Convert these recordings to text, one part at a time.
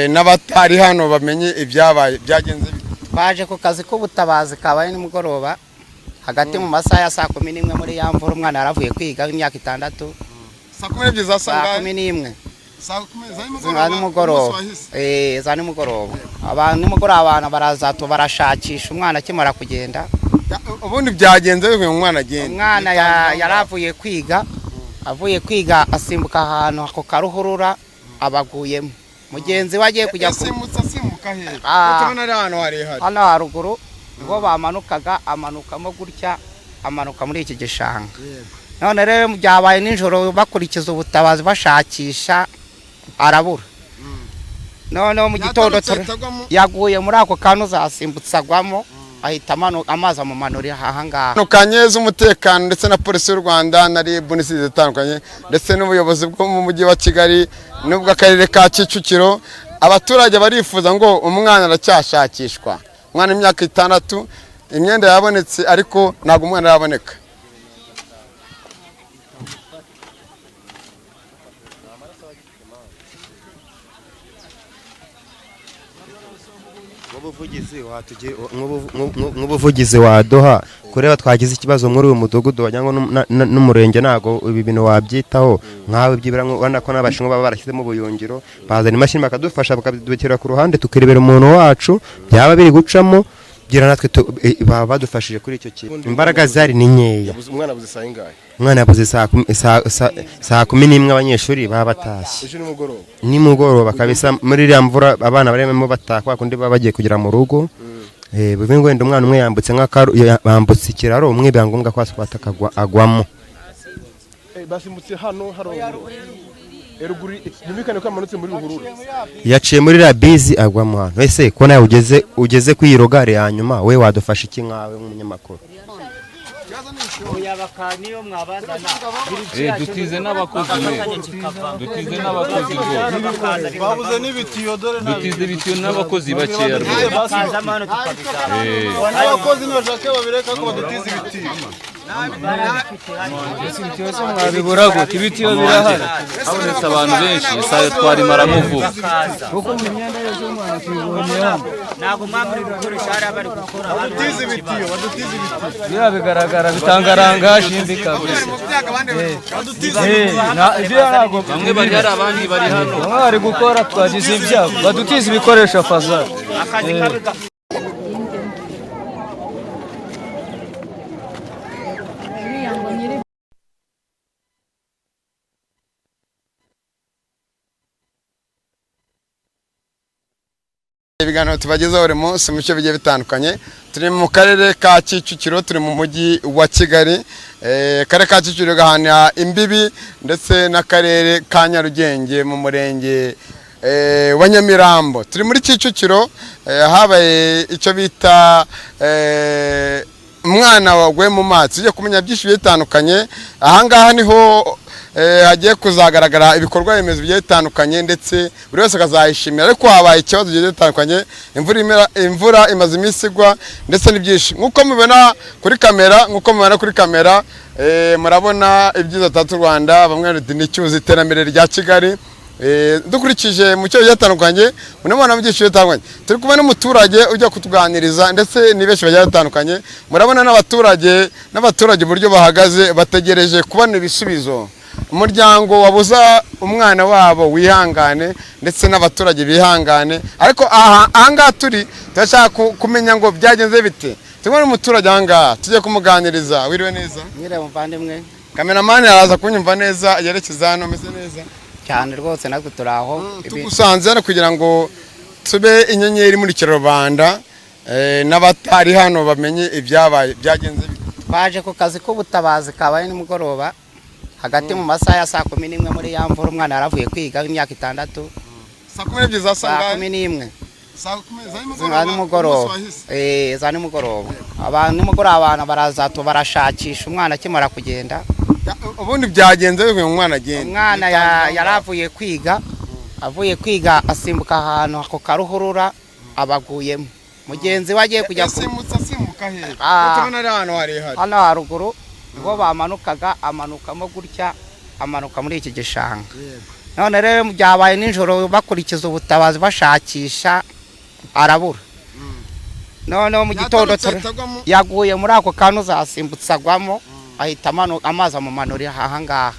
n'abatari hano bamenye ibyabaye byagenze. Baje ku kazi k'ubutabazi kabaye nimugoroba hagati mu masaha ya 11 muri ya mvura umwana yaravuye kwiga w'imyaka 6. Saa 12 za sangahe? 11 Saa 10 za nimugoroba. Za nimugoroba. Abantu nimugoroba abana baraza to barashakisha umwana akimara kugenda. Ubundi byagenze bimwe umwana agenda. Umwana yaravuye kwiga. Avuye kwiga asimbuka ahantu ako karuhurura abaguyemo. Mugenzi wagiye kujya simbuka he? Utabona ari hano harehare. Hano haruguru ngo bamanukaga amanukamo gutya amanuka muri iki gishanga. None rero byabaye nijoro bakurikiza ubutabazi bashakisha arabura. None mu gitondo yaguye muri ako kantu zasimbutsagwamo ahita amazi amumanurira ahangaha. Nukanyeza umutekano ndetse na polisi y'u Rwanda nari bunisi zitandukanye ndetse n'ubuyobozi bwo mu mujyi wa Kigali n'ubw'akarere ka Kicukiro, abaturage barifuza ngo umwana aracyashakishwa. Umwana imyaka 6, imyenda yabonetse ariko ntago umwana yaboneka. nk'ubuvugizi waduha kureba twagize ikibazo muri uyu mudugudu wajyango n'umurenge nago ibi bintu wabyitaho nkawe byibira ubona ko n'abashinwa baba barashyizemo ubuyungiro bazana imashini bakadufasha bakadubikira ku ruhande tukirebera umuntu wacu byaba biri gucamo gira natwe baba badufashije kuri icyo kintu. Imbaraga zari ni nkeya. Umwana abuze saa ingahe? Umwana abuze saa 11 abanyeshuri baba batashye. Ejo nimugoroba. Nimugoroba kabisa muri iriya mvura abana barimo batakwa kundi baba bagiye kugira mu rugo. Bivuye ngo umwana umwe yambutse bambutse ikiraro umwe byangombwa ko aswatakagwa agwamo. Basimutse hano eruguri nimikane ko amanutse muri ruhurura. Yaciye muri la bizi agwamo hano. Ese ko nawe ugeze kwirogare yanyuma we wadufasha iki nkawe nk'umunyamakuru? Uyabakaniyo mwabazana dutize n'abakozi babuze n'ibitiyo dore dutize ibitiyo n'abakozi bakeya bakaza amano tukabikara abakozi ntibashaka babireka ko badutize ibitiyo mwabibura gute ibitiyo birahari habonetse abantu benshi isayo twarimaramo vuba kuko mu myenda yose umwana twibonye hano ntago mwamuri gukoresha hari abari gukora badutize ibitiyo bira bigaragara bitangaranga shimbi kabisa bamwe bari hari abandi bari hano bamwe bari gukora twagize ibyago badutize ibikoresho fazari Ibiganiro tubagezaho buri munsi mu cyo bigiye bitandukanye. Turi mu karere ka Kicukiro, turi mu mujyi wa Kigali. Karere ka Kicukiro gahana imbibi ndetse n'akarere ka Nyarugenge mu murenge wa Nyamirambo. Turi muri Kicukiro habaye icyo bita umwana wagwe mu mazi. Tujye kumenya byinshi bitandukanye. Ahangaha niho hagiye kuzagaragara ibikorwa remezo bigiye bitandukanye ndetse buri wese akazayishimira, ariko habaye ikibazo kigiye gitandukanye. Imvura imaze iminsi igwa ndetse n'ibyinshi nk'uko mubibona kuri kamera, murabona ibyiza tattu Rwanda bamwe n'icyuzi iterambere rya Kigali. Dukurikije mu cyo cyatandukanye munabona mu byinshi bitandukanye. Turi kumwe n'umuturage ujya kutuganiriza ndetse nibeshi bagiye batandukanye. Murabona n'abaturage buryo bahagaze bategereje kubona ibisubizo. Umuryango wabuza umwana wabo wihangane ndetse n'abaturage bihangane, ariko ahangaha turi turashaka kumenya ngo byagenze bite. Tubona umuturage ahangaha tujye kumuganiriza. Wiriwe neza? Nyire muvandimwe. Cameraman araza kunyumva neza yerekeza hano meze neza cyane rwose natwe turaho tugusanze hano kugira ngo tube inyenyeri muri Rwanda n'abatari hano bamenye ibyabaye byagenze bite. Baje ku kazi k'ubutabazi kabaye nimugoroba hagati mu masaha ya 11 muri ya mvura umwana yaravuye kwiga w'imyaka 6. Saa 12 za sangahe? 11 Saa 10 za nimugoroba. Za nimugoroba. Abantu nimugoroba abana baraza to barashakisha umwana akimara kugenda. Ubundi byagenze bimwe umwana agenda. Umwana yaravuye kwiga. Avuye kwiga asimbuka ahantu ako karuhurura abaguyemo. Mugenzi wagiye kujya simbuka he? Utabona ari hano harehare. Hano haruguru ngo bamanukaga amanukamo gutya amanuka muri iki gishanga. none rero byabaye nijoro bakurikiza ubutabazi bashakisha arabura none mu gitondo yaguye muri ako kantu zasimbutsagwamo ahita amazi amumanurira aha ngaha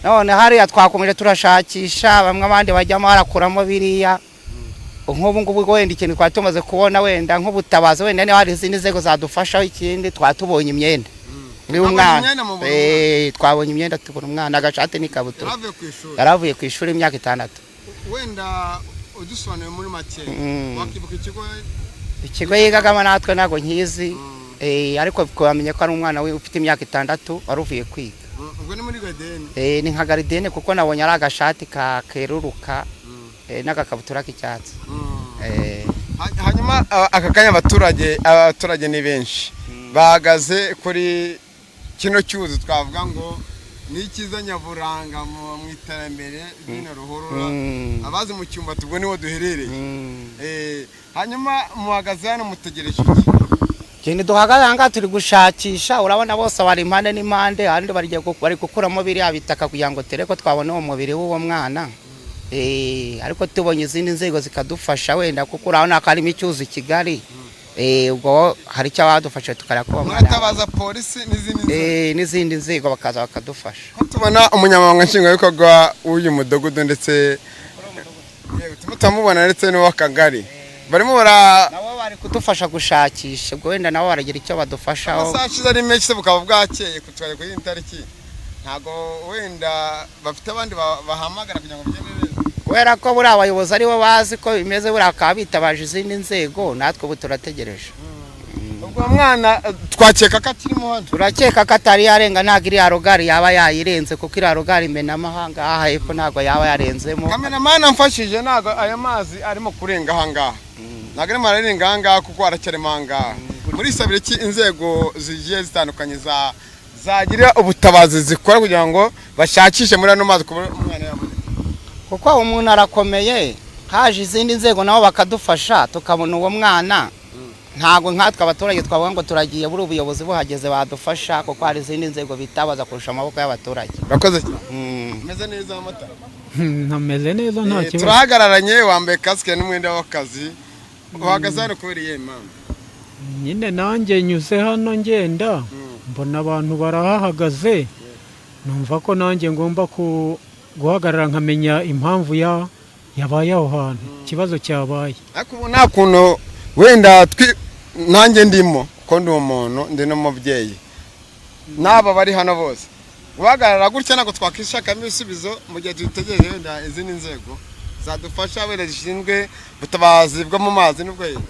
none hariya twakomeje turashakisha bamwe abandi bajyamo harakuramo biriya nk'ubu ngubu wenda ikintu twari tumaze kubona wenda nk'ubutabazi wenda niba hari izindi nzego zadufashaho ikindi twatubonye imyenda umwana twabonye imyenda tubona umwana agashati n'ikabutura yaravuye ku ishuri imyaka 6 wenda udusobanuye muri make wakibuka ikigo yigagamo natwe ntago nkizi ariko twamenye ko ari umwana we ufite imyaka 6 wari uvuye kwiga ubwo ni muri Gardene ni nka Gardene kuko nabonye ari agashati keruruka n'agakabutura k'icyatsi hanyuma aka kanya abaturage ni benshi bahagaze kuri kino cyuzi twavuga ngo ni ikiza nyaburanga mu iterambere ry'ino ruhurura abazi mu cyumba tubwo niwo duherereye hanyuma muhagaze hano mutegereje ikindi duhagaze aha turi gushakisha urabona bose bari impande n'impande ahandi bari gukuramo biriya bitaka kugira ngo tere ko twabona uwo mubiri w'uwo mwana ariko tubonye izindi nzego zikadufasha wenda kuko urabona ko harimo icyuzi Kigali ubwo hari icyo badufashe tukarakuba mwatabaza polisi n'izindi nzego bakaza bakadufasha tubona umunyamabanga nshingwabikorwa w'uyu mudugudu ndetse tutamubona ndetse n'uw'akagari barimo nabo bari kudufasha gushakisha ubwo wenda nabo baragira icyo badufashaho amasaha ari menshi bukaba bwakeye kutwara kuri iyi tariki ntago wenda bafite abandi bahamagara kugira ngo bigende neza kubera ko buri abayobozi aribo bazi ko bimeze buri akaba bitabaje izindi nzego natwe ubu turategereje ubwo mwana twakeka ko akirimo hano turakeka ko atari yarenga ntabwo iriya rogari yaba yayirenze kuko iriya rogari imena amahanga aha hepfo ntabwo yaba yarenzemo kamenamani amfashije ntabwo aya mazi arimo kurenga aha ngaha ntabwo arimo ararenga aha ngaha kuko aracyarimo aha ngaha muri sabire ki inzego zigiye zitandukanye zagira ubutabazi zikora kugira ngo bashakishe muri ano mazi kuba umwana yaboneka kuko umuntu arakomeye haje izindi nzego nabo bakadufasha tukabona uwo mwana ntago nkatwe abaturage twavuga ngo turagiye buri ubuyobozi buhageze badufasha kuko hari izindi nzego bitabaza kurusha amaboko y'abaturage urakoze meze neza amata ntameze neza nta kibazo turahagararanye wambaye kasike n'umwenda w'akazi uhagaze hano kubera iyihe mpamvu nyine nanjye nyuze hano ngenda mbona abantu barahahagaze numva ko nanjye ngomba guhagarara nkamenya impamvu yabaye aho hantu ikibazo cyabaye ariko ubu nta kuntu wenda nanjye ndimo ko ndi umuntu ndi n'umubyeyi n'aba bari hano bose guhagarara gutya ntabwo twakishakamo ibisubizo mu gihe dutegereje wenda izindi nzego zadufasha wenda zishinzwe ubutabazi bwo mu mazi n'ubwenge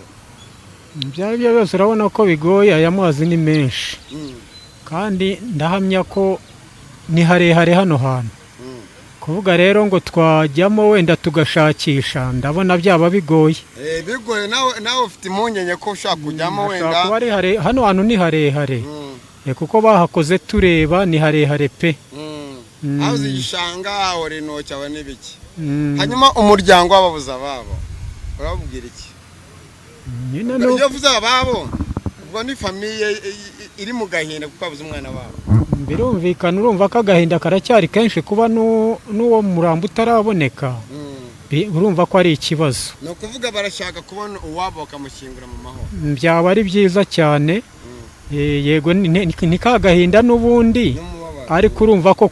ibyo ari byo byose urabona ko bigoye aya mazi ni menshi kandi ndahamya ko ni harehare hano hantu kuvuga rero ngo twajyamo wenda tugashakisha ndabona byaba bigoye bigoye nawe ufite impungenge ko ushaka kujyamo wenda hano hantu ni harehare kuko bahakoze tureba ni harehare pe aho uzigishanga aho rinoki aho n'ibiki hanyuma umuryango w'ababuze ababo urababwira iki iyo uvuze ababo ubwo ni famiye iri mu gahinda kuko babuze umwana wabo birumvikana urumva ko agahinda karacyari kenshi kuba n'uwo murambo utaraboneka urumva ko ari ikibazo ni ukuvuga barashaka kubona uwabo bakamushyingura mu mahoro byaba ari byiza cyane yego ni ka gahinda n'ubundi ariko urumva ko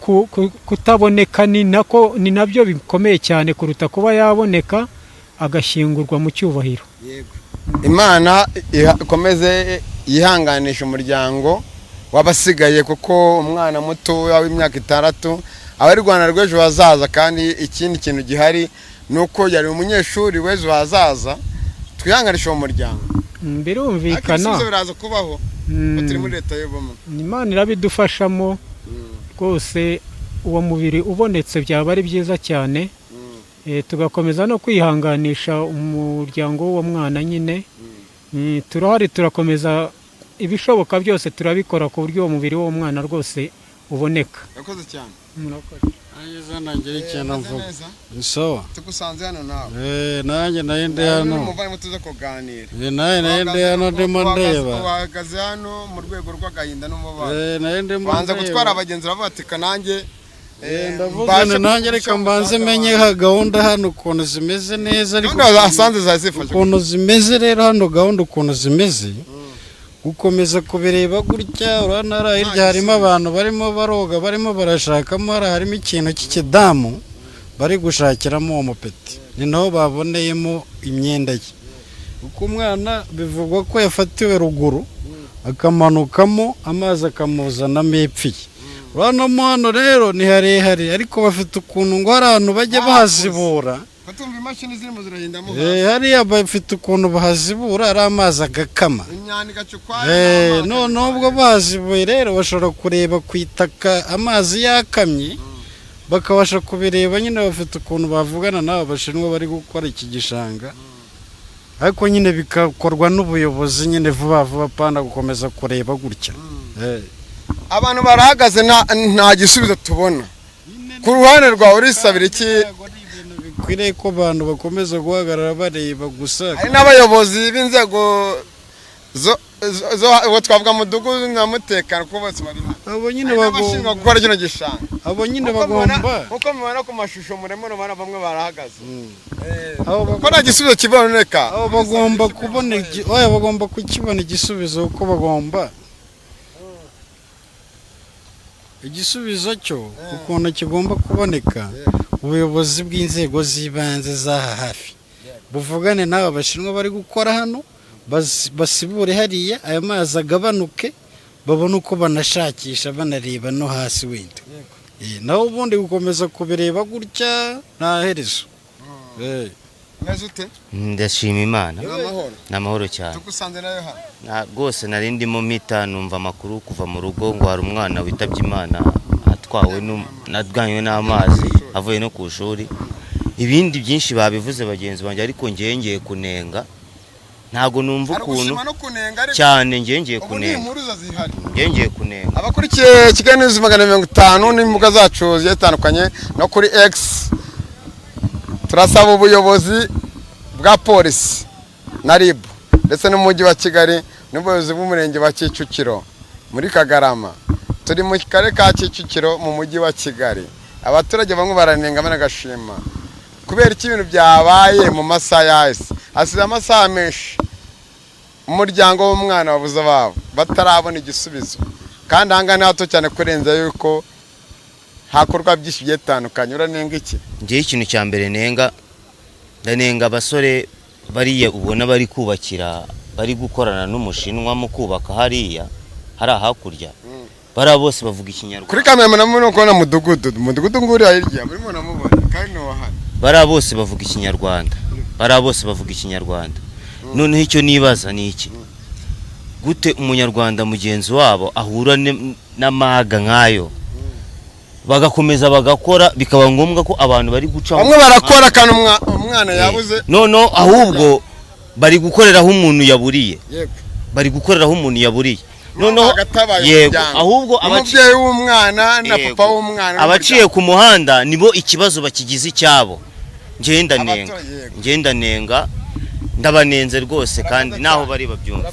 kutaboneka ni nabyo bikomeye cyane kuruta kuba yaboneka agashyingurwa mu cyubahiro imana ikomeze yihanganisha umuryango wabasigaye kuko umwana muto w'imyaka 6 aba ari Rwanda rw'ejo hazaza kandi ikindi kintu gihari nuko yari umunyeshuri w'ejo hazaza twihanganisha uwo muryango birumvikana biraza kubaho turi muri leta y'ubumwe Imana irabidufashamo rwose uwo mubiri ubonetse byaba ari byiza cyane tugakomeza no kwihanganisha umuryango w'uwo mwana nyine turahari turakomeza ibishoboka byose turabikora ku buryo uwo mubiri w'uwo mwana rwose uboneka yakoze cyane Ageza nagera ikintu mvuga nsowa tugusanze hano nawe nanjye nayinde hano muvanye tuza kuganira nayinde hano ndimo ndeba wahagaze hano mu rwego rw'agahinda n'umubano nayinde banza gutwara abagenzi bavuga ati kanange ndavuze nanjye reka mbanze menye gahunda hano ukuntu zimeze neza ariko asanze zazifashe ukuntu zimeze rero hano gahunda ukuntu zimeze gukomeza kubireba gutya urana hirya harimo abantu barimo baroga barimo barashakamo harimo ikintu cy'ikidamu bari gushakiramo uwo mupeti ni naho baboneyemo imyenda ye kuko umwana bivugwa ko yafatiwe ruguru akamanukamo amazi akamuzanamo ipfiye urabonamo hano rero ni harehare ariko bafite ukuntu ngo hari ahantu bajya bahazibura batumva imashini zirimo zirahindamo hariya bafite ukuntu bahazibura ari amazi agakama noneho ubwo bazibuye rero bashobora kureba ku itaka amazi yakamye bakabasha kubireba nyine bafite ukuntu bavugana n'abo bashinwa bari gukora iki gishanga ariko nyine bikakorwa n'ubuyobozi nyine vuba vuba pana gukomeza kureba gutya abantu barahagaze nta gisubizo tubona ku ruhande rwawe urisabira iki bikwiriye ko abantu bakomeza guhagarara bareba gusa hari n'abayobozi b'inzego zo twavuga mudugudu n'umutekano ko bose bari abo nyine bagomba gukora kino gishanga abo nyine bagomba uko mubona ku mashusho muremo rubana bamwe barahagaze ko nta gisubizo kiboneka abo bagomba kubona bagomba kukibona igisubizo uko bagomba igisubizo cyo ukuntu kigomba kuboneka ubuyobozi bw'inzego z'ibanze zaha hafi buvugane n'aba bashinwa bari gukora hano basibure hariya aya mazi agabanuke babone uko banashakisha banareba no hasi wenda naho ubundi gukomeza kubireba gutya nta herezo ndashima Imana n'amahoro cyane tugusanze nayo hano rwose nari ndimo mpita numva amakuru kuva mu rugo ngo hari umwana witabye Imana atwawe nadwanywe n'amazi avuye no ku ishuri ibindi byinshi babivuze bagenzi banjye ariko ngengeye kunenga ntago numva ukuntu cyane ngengeye kunenga abakurikiye Kigali 250 n'imbuga zacu zitandukanye no kuri X turasaba ubuyobozi bwa polisi na RIB ndetse n'umujyi wa Kigali n'ubuyobozi bw'umurenge wa Kicukiro muri Kagarama turi mu kare ka Kicukiro mu mujyi wa Kigali abaturage bamwe baranenga banagashima kubera iki ibintu byabaye mu masaha yahise hasize amasaha menshi umuryango w'umwana wabuze babo batarabona igisubizo kandi hangana hato cyane kurenza yuko hakorwa byinshi byetandukanye uranenga iki ngiye ikintu cya mbere ndanenga abasore bariya ubona bari kubakira bari gukorana n'umushinwa mu kubaka hariya hari hakurya bara bose bavuga ikinyarwanda kuri kamera munamubona ko na mudugudu nguri hirya muri mona mubona kandi no wahana bara bose bavuga ikinyarwanda noneho icyo nibaza ni iki gute umunyarwanda mugenzi wabo ahura n'amaga nkayo bagakomeza bagakora bikaba ngombwa ko abantu bari guca bamwe barakora kandi umwana yabuze none ahubwo bari gukoreraho umuntu yaburiye noneho yego ahubwo ababyeyi w'umwana na papa w'umwana abaciye ku muhanda nibo ikibazo bakigize icyabo ngenda nenga ndabanenze rwose kandi naho bari babyumva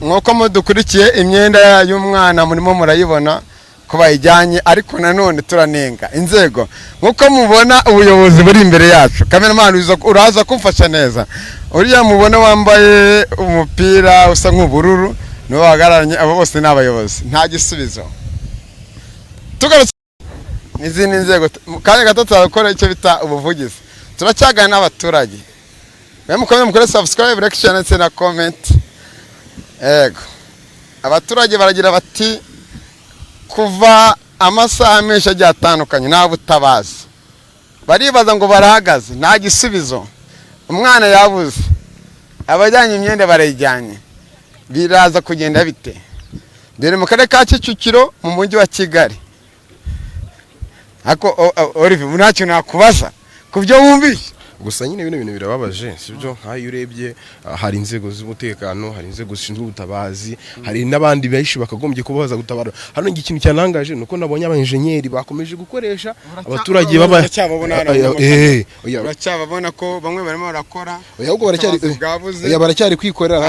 nkuko mudukurikiye imyenda y'umwana murimo murayibona ko bayijyanye ariko nanone turanenga inzego nkuko mubona ubuyobozi buri imbere yacu cameraman uraza kumfasha neza uriya mubona wambaye umupira usa nk'ubururu niwe bahagararanye abo bose n'abayobozi nta gisubizo tugarutse n'izindi nzego kandi gato turakora icyo bita ubuvugizi turacyagana n'abaturage mukomeze mukore subscribe like share ndetse na comment ego abaturage baragira bati kuva amasaha menshi agiye atandukanye nta butabazi baribaza ngo barahagaze nta gisubizo umwana yabuze abajyanye imyenda barayijyanye biraza kugenda bite dore mu karere ka Kicukiro mu mujyi wa Kigali ako Olivier ntacyo nakubaza ku byo wumvise gusa nyine bino bintu birababaje sibyo nkayo urebye hari inzego z'umutekano hari inzego zishinzwe ubutabazi hari n'abandi benshi bakagombye kubaza gutabara hano ikintu cyanangaje nuko nabonye abainjenyeri bakomeje gukoresha abaturage baba uracyababona ko bamwe barimo barakora ahubwo baracyari kwikorera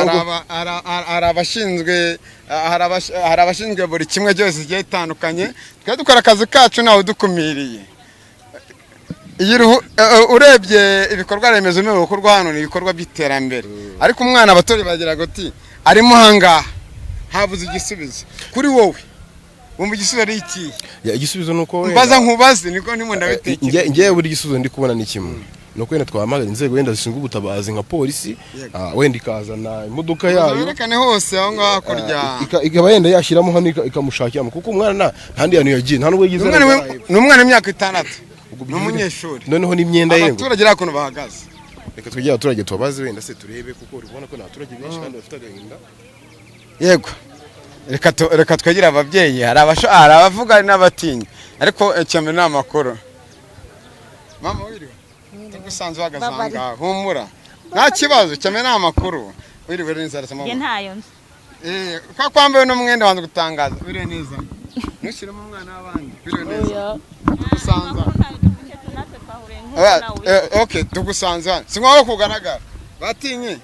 hari abashinzwe buri kimwe cyose kigiye gitandukanye twe dukora akazi kacu ntawe udukumiriye urebye ibikorwa remezo bimwe bikorwa hano ni ibikorwa by'iterambere ariko umwana abaturage bagira ati arimo hangaha habuze igisubizo kuri wowe wumva igisubizo ari iki igisubizo nuko mbaza nkubaze niko ndimo ndabitekereza ngiye buri gisubizo ndi kubona ni kimwe nuko wenda twamagana inzego wenda zishinzwe ubutabazi nka polisi wenda ikazana imodoka yayo yerekane hose aho ngaho hakurya ikaba yenda yashyiramo hano ikamushakiramo kuko umwana ntandi yantu yagiye nta nubwo yagize ni umwana w'imyaka 6 n'umunyeshuri noneho n'imyenda ye abaturage rakuno bahagaze reka twegere abaturage tubabaze wenda se turebe kuko urabona ko n'abaturage benshi kandi bafite agahinda yego reka twegere ababyeyi hari abavuga n'abatinya ariko cyane ni amakuru mama wiriwe tugusanze uhagaze ahangaha humura nta kibazo cyane ni amakuru wiriwe neza arasama ntayo kwa kwambaye no mwenda wanze gutangaza wiriwe neza nushyiremo umwana w'abandi wiriwe neza tugusanze okay tugusanze singoho kugaragara batinye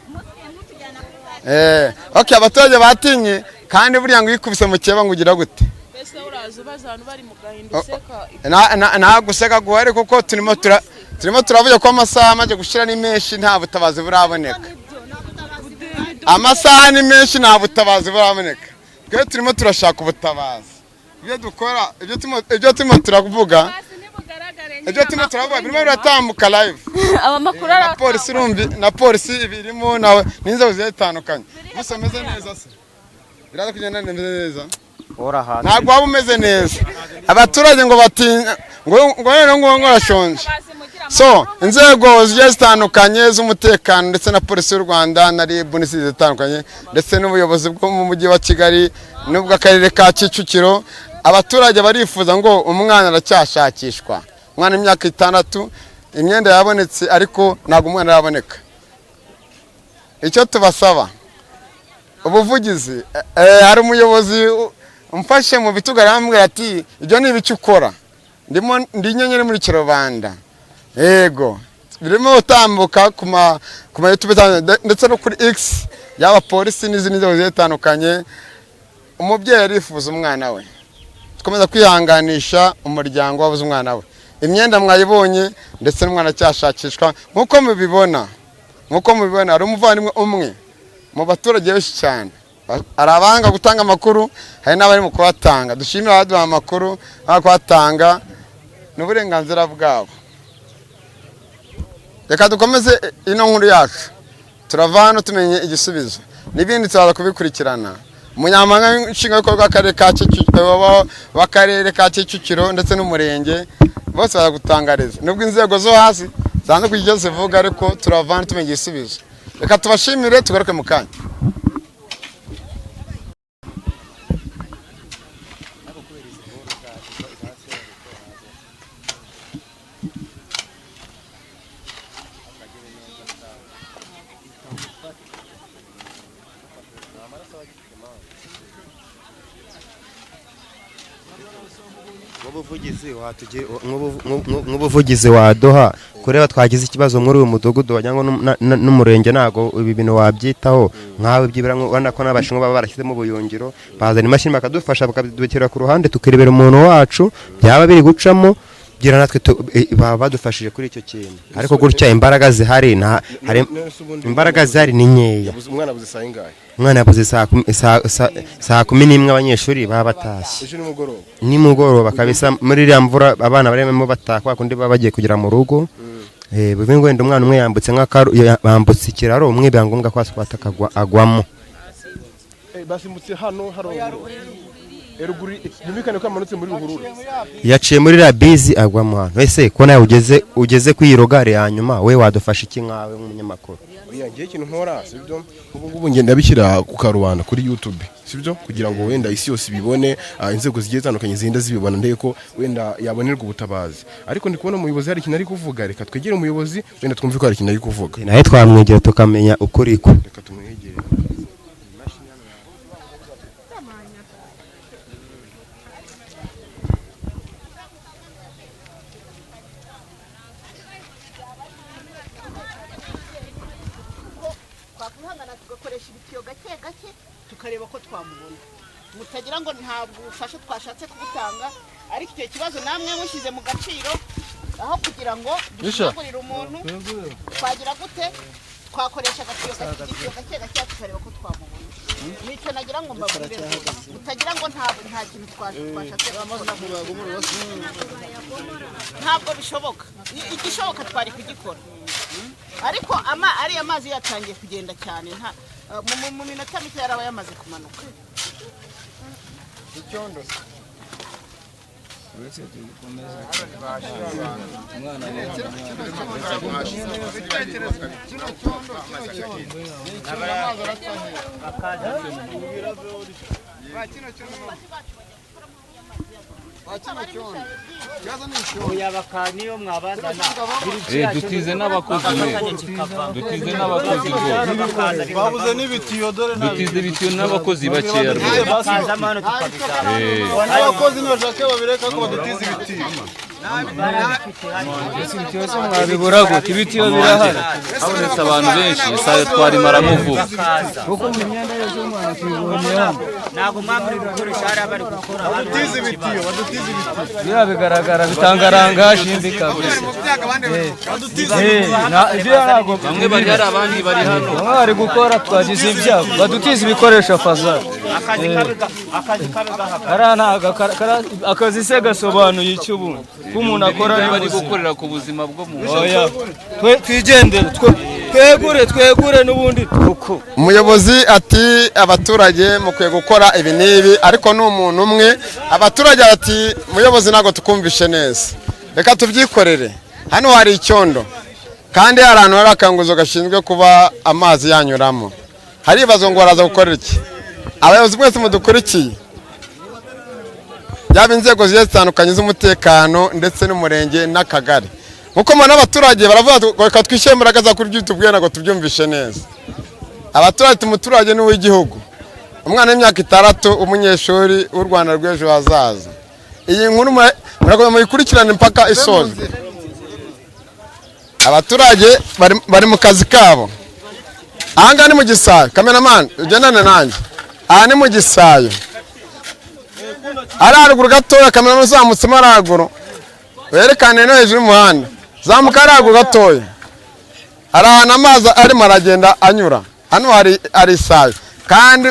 okay abaturage batinye kandi burya ngo yikubise mu cyeba ngo ugira gute bese uraza ubaza abantu bari mu gahinda useka na guseka guhari kuko turimo turavuga ko amasaha amaze gushira ni menshi nta butabazi buraboneka amasaha ni menshi nta butabazi buraboneka twe turimo turashaka ubutabazi ibyo dukora ibyo turimo turavuga ibyo turimo turavuga birimo biratambuka live abamakuru na polisi birimo n'inzego zitandukanye gusa meze neza se biraza kugenda neza ntabwo waba umeze neza abaturage ngo batinya ngo barashonje so inzego zigiye zitandukanye z'umutekano ndetse na polisi y'u Rwanda na RIB n'izindi zitandukanye ndetse n'ubuyobozi bwo mu mujyi wa Kigali n'ubw'akarere ka Kicukiro abaturage barifuza ngo umwana aracyashakishwa umwana imyaka 6 imyenda yabonetse ariko ntabwo umwana yaboneka icyo tubasaba ubuvugizi hari umuyobozi umfashe mu bitugu arambwira ati ibyo ni ibiki ukora ndi nyenyeri muri Kirobanda yego birimo utambuka kuma YouTube ndetse no kuri X yaba polisi n'izindi nzego zitandukanye umubyeyi arifuza umwana we tukomeza kwihanganisha umuryango wabuze umwana we imyenda mwayibonye ndetse n'umwana cyashakishwa nkuko mubibona ari umuvandimwe umwe mu baturage benshi cyane arabanga gutanga amakuru hari n'abari mu kubatanga dushimira abaduha amakuru kubatanga n'uburenganzira bwabo reka dukomeze ino nkuru yacu turava hano tumenye igisubizo n'ibindi tuzaza kubikurikirana umunyamabanga nshingwabikorwa w'akarere ka Kicukiro ndetse n'umurenge bose bazagutangariza nubwo inzego zo hasi zanze kugira icyo zivuga ariko turava hano tumenye igisubizo reka tubashimire tugaruke mu kanya nk'ubuvugizi waduha kureba twagize ikibazo muri uyu mudugudu wajyangwa n'umurenge ntago ibi bintu wabyitaho nkawe byibura ubona ko n'abashinwa baba barashyizemo ubuyungiro bazana imashini bakadufasha bakadutira ku ruhande tukirebera umuntu wacu byaba biri gucamo gira natwe baba badufashije kuri icyo kintu ariko gutya imbaraga zihari imbaraga zihari ni nkeya umwana yabuze saa 11 abanyeshuri baba batashye nimugoroba kabisa muri iriya mvura abana barimo batakwa kundi baba bagiye kugera mu rugo bivuye ngo wenda umwana umwe yambutse bambutse ikiraro umwe byangombwa ko aswata agwamo basimbutse hano yaciye muri la bizi agwamo hano ese ko nawe ugeze kwirogare hanyuma we wadufasha iki nkawe nk'umunyamakuru ngiye ikintu nkora sibyo ubu ngubu ngenda bishyira ku karubanda kuri YouTube sibyo kugira ngo wenda isi yose ibibone, inzego zigiye zitandukanye zigenda zibibona ndeye ko wenda yabonerwa ubutabazi. Ariko ndi kubona umuyobozi hari ikintu ari kuvuga, reka twegere umuyobozi wenda twumve ko hari ikintu ari kuvuga. nawe twamwegera tukamenya ukuri ko. Reka tumwegere. tugakoresha ibitiyo gake gake tukareba ko twamubona, mutagira ngo ntabwo ubufasha twashatse kubutanga, ariko icyo kibazo namwe mushyize mu gaciro aho kugira ngo dushobore umuntu twagira gute twakoresha agatiyo gake gake tukareba ko twamubona. Nicyo nagira ngo mbabwire, mutagira ngo nta kintu twashatse ntabwo bishoboka. Igishoboka twari kugikora, ariko ariya mazi yatangiye kugenda cyane, mu minota mike yaraba yamaze kumanuka. icyondo dutize n'abakozi dutize n'abakozi babuze n'ibitiyo dore dutize ibitiyo n'abakozi bakeya rwose. abakozi ntibashake babireka ko badutiza ibitiyo. mwabibura gute? ibitiyo birahari, habonetse abantu benshi, isaha twarimaramo vuba. kuko mu myenda yose y'umwana tuyibonye hano. ntabwo mwamuri gukoresha hari abari gukora badutiza ibitiyo biriya bigaragara bitanga rangaje indi kabisa. bamwe bari hari abandi bari hano, bamwe bari gukora twagize ibyago badutiza ibikoresho fazari. akazi se gasobanuye icyo ubundi ko umuntu akora bari gukorera ku buzima bwo mu twigendere twegure n'ubundi tuko. umuyobozi ati abaturage mukwiye gukora ibi n'ibi, ariko ni umuntu umwe. abaturage ati muyobozi ntabwo tukumvishe neza, reka tubyikorere. hano hari icyondo kandi hari ahantu hari akanguzo gashinzwe kuba amazi yanyuramo. haribazo ngo baraza gukorera iki? abayobozi mwese mudukurikiye, yaba inzego zigiye zitandukanye z'umutekano ndetse n'umurenge n'akagari, nkuko mubona abaturage baravuga reka twishyire imbaraga za kuri tubwire ntabwo tubyumvishe neza. abaturage umuturage ni uw'igihugu, umwana w'imyaka 6 umunyeshuri w'u Rwanda rw'ejo hazaza. iyi nkuru murakomeza muyikurikirane mpaka isoze. abaturage bari mu kazi kabo. ahangaha ni mu Gisayo, cameraman ugendane nanjye. aha ni mu Gisayo, ari haruguru gatoya, cameraman uzamutsemo haruguru werekane no hejuru y'umuhanda, zamuka haruguru gatoya hari ahantu amazi arimo aragenda anyura. hano hari isayo kandi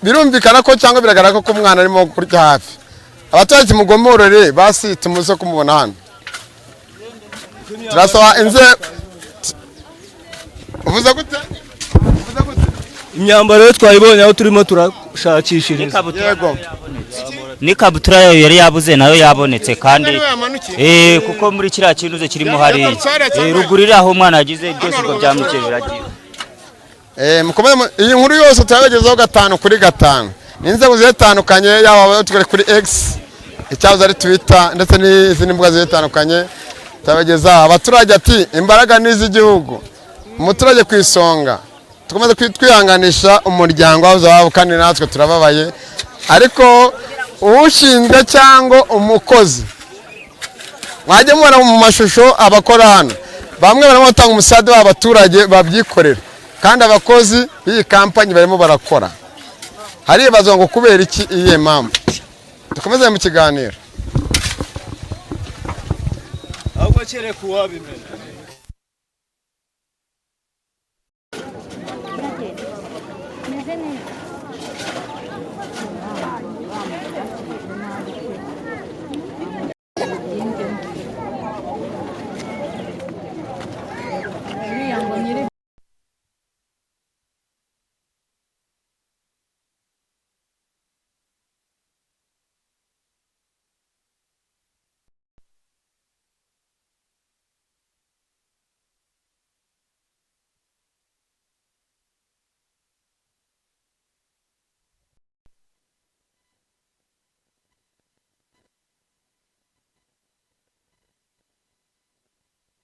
birumvikana ko cyangwa biragaragara ko umwana arimo kurya hafi. abaturage mugomorere basi tumuze kumubona hano. turasaba inzego. uvuze gute? imyambaro yo twayibonye aho turimo turashakishiriza. yego n'ikabutura yayo yari yabuze nayo yabonetse kandi kuko muri kiriya kinuze kirimo hari rugurira aho umwana yagize byose ngo byamuke biragira. iyi nkuru yose turabagezaho 5 kuri 5. n'inzego zitandukanye yaba tugere kuri X icyazo ari Twitter ndetse n'izindi mbuga zitandukanye turabagezaho. abaturage ati imbaraga n'iz'igihugu, umuturage ku isonga. tukomeze twihanganisha umuryango wabo kandi natwe turababaye, ariko ushinzwe cyangwa umukozi mwajye mubona mu mashusho abakora hano, bamwe barimo batanga umusada w'abaturage babyikorera kandi abakozi b'iyi kampani barimo barakora. haribazo ngo kubera iki iye mpamvu. dukomeze mu kiganiro. ahubwo cyere kuwabimenya.